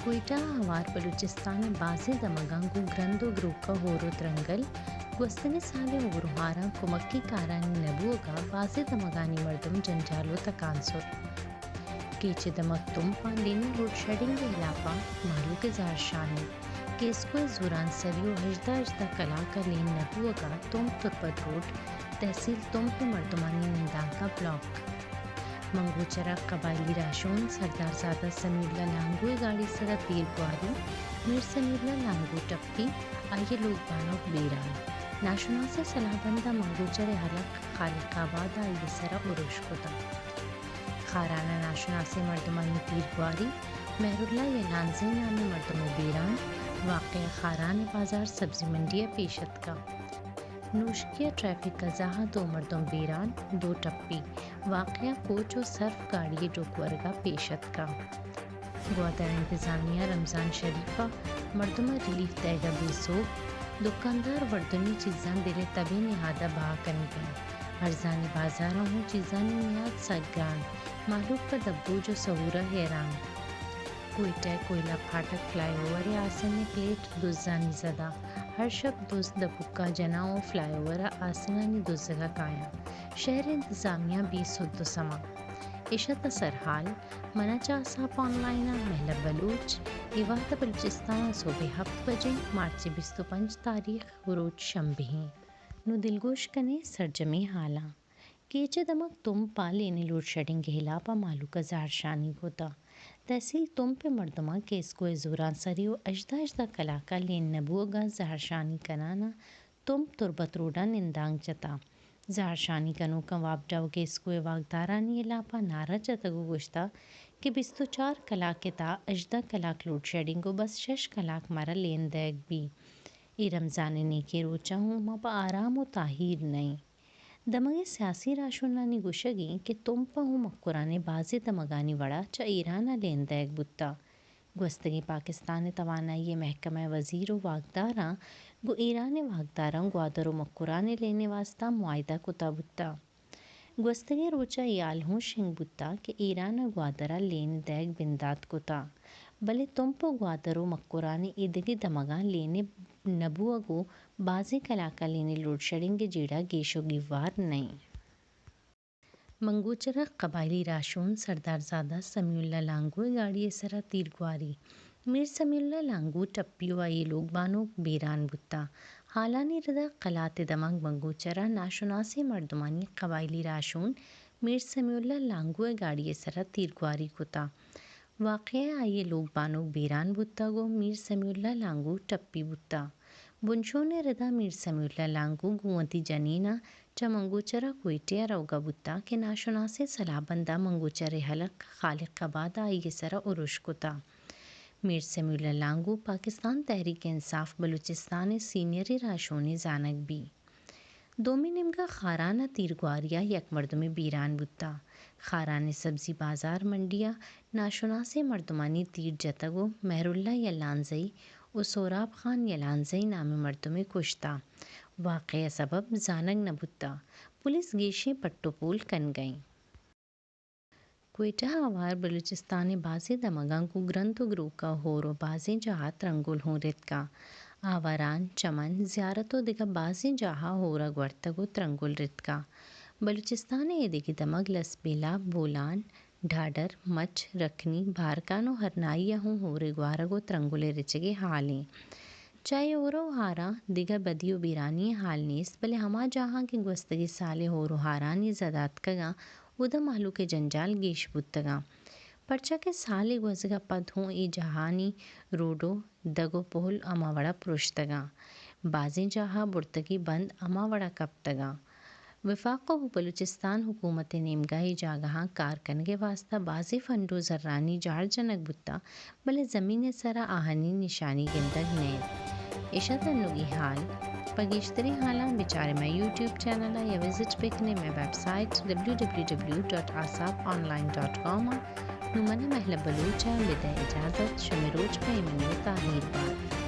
کوئٹہ ہمار بلوچستان بازی دمگانگو گرندو گروکا ہورو ترنگل گوستنی سالے اوروہارا کمکی کارانی نبوگا بازی دمگانی مردم جنجالو تکانسر کیچے دمک تم پاندینی لوڈ شیڈنگ علاقہ مالو کے زارشانی کیسکو زوران سریو ہجدہ کلا کا لین نبوگا تم ترپت روڈ تحصیل تم پہ مردمانی نندان کا بلاک منگوچرہ قبائلی راشون سردار زادہ سمیر اللہ لانگوی گاڑی سرا پیر گواری میر سمیر اللہ لانگو ٹپی آئیے لوگ بانوک بیران ناشنا سے صلاح بندہ منگوچر حلق خالق آباد آئیے سرا عروش کتا خارانہ ناشنا سے مردمانی پیر گواری مہر اللہ یا لانزی نامی مردم بیران واقع خاران بازار سبزی منڈی پیشت کا نوشکیہ ٹریفک قزاحہ دو مردم بیران دو ٹپی واقعہ کوچ و صرف گاڑی ڈوکورگا پیشت کا گوادر انتظامیہ رمضان شریفہ مردمہ ریلیف دے گا بے سوگ دکاندار وردنی چیزان دلے تبھی نہادہ بہا کن گئے ارزانی بازاروں ہوں چیزانی نہاد سگران معلوم کا دبو جو سہورہ حیران کوئٹہ کوئلہ پھاٹک فلائی اوور آسن پلیٹ دوزانی زدہ ہر شب دوز دبکا جناؤ فلائی اوور آسنانی دوزگا کایا شہر انتظامیہ 20 سما اشت سرحال منا چاساپ آن لائن محلہ بلوچ ایوات بلوچستان صبح 7 بجے مارچ 25 تاریخ وروج شمبہیں نو دلگوش کنے سرجمی حالاں کیچے دمک تم پالینی لوڈ شیڈنگ ہلاپا مالو کا زارشانی ہوتا تحصیل تم پہ مردمہ کیس کو زوران سریو اجدہ کلاکا لین نبوگا زہرشانی کنانا تم تربت روڈا نندانگ چتا زہرشانی کنو کا وابڈاو کیس کو واگدارانی علاپا نارا چتگو گوشتا کہ 24 کلاک تا اجدہ کلاک لوڈ شیڈنگو بس 6 کلاک مرا لین دیگ بھی ای رمضان نیکی روچا ہوں ما پا آرام و تاہیر نہیں دمگے سیاسی راشنانی گوشگی کہ تم پا ہوں مکرانے بازی دمگانی وڑا چا ایرانہ لین دیگ بتا گوستگی پاکستان توانائی محکمہ وزیر و واگداراں گو ایران واگداراں گوادر و مکرانے لینے واسطہ معاہدہ کتا بتا گوستگی روچا ایال ہوں شنگ بتا کہ ایران گوادرہ لین دیگ بندات کتا بلے تم پا گوادر و مکرانے ادگی دمگاں لینے نبوگو بازی کلاکا لینے لوڈ شیڈنگ جیڑا گیشو گیوار نہیں منگوچرہ قبائلی راشون سردار زادہ سمیع اللہ لانگوی گاڑی سرا تیرگواری میر سمیع اللہ لانگو ٹپیو آئی لوگ بانو بیران بتا حالانی ردا قلات دمنگ منگوچرہ ناشناسی مردمانی قبائلی راشون میر سمیع اللہ لانگوی گاڑی سرا تیرگواری کتا واقعہ آئیے لوگ بانو بیران بتا گو میر سمیع اللہ لانگو ٹپی بتا بنشون ردا میر سمیع اللہ لانگو گوانتی جنینا چا منگوچرہ کوئٹہ روگا بتا کہ ناشناسی صلاح بندہ منگوچر حلق خالق آباد آئیے سرا عروش کتا میر سمیع اللہ لانگو پاکستان تحریک انصاف بلوچستان سینئری راشونی زانک بھی دومی نمگا خارانہ تیرگواریا یک مردمی بیران بتا خاران سبزی بازار منڈیا ناشناسی مردمانی تیر جتگو مہر اللہ یلانزئی و سوراب خان یلانزئی نام مردمی کشتا واقعہ سبب زانگ نبتا پولیس گیشی پٹو پول کن گئیں کوئٹہ آوار بلوچستان بازی دمگاں کو گرندو گروکا ہورو بازی جہات رنگول ہوں رت کا آواران چمن زیارت و دگا بازی جہاں ہورا گورتگو ترنگول رت کا بلوچستان ایدگی دمگ لسبیلا بولان ڈھاڈر مچ رکھنی بھارکانو ہرنائی ہوں ہورے گوارگو ترنگولے رچگے حالیں چاہے اورو ہارا دیگر بدیو بیرانی حال نیست بلے ہما جہاں کی گوستگی سالے ہورو ہارانی زدات کگا ادا محلو کے جنجال گیش بودتگا پرچہ کے سالے گوزگا پد ہوں ای جہانی روڈو دگو پہل اما وڑا پروشتگا بازی جہاں برتگی بند اما وڑا کپتگا وفاق و بلوچستان حکومت نیمگاہی جاگہاں کارکنگے واسطہ بازی فنڈو ذرانی جار جنک بتا بلے زمین سرا آہنی نشانی گندگ نیت اشتا نگی حال پگیشتری حالاں بیچارے میں یوٹیوب چینل یا وزٹ پکنے میں ویب سائٹ www.asaponline.com نمانہ محلہ بلوچہ بدہ اجازت شمیروچ پہ منو تاہیر بات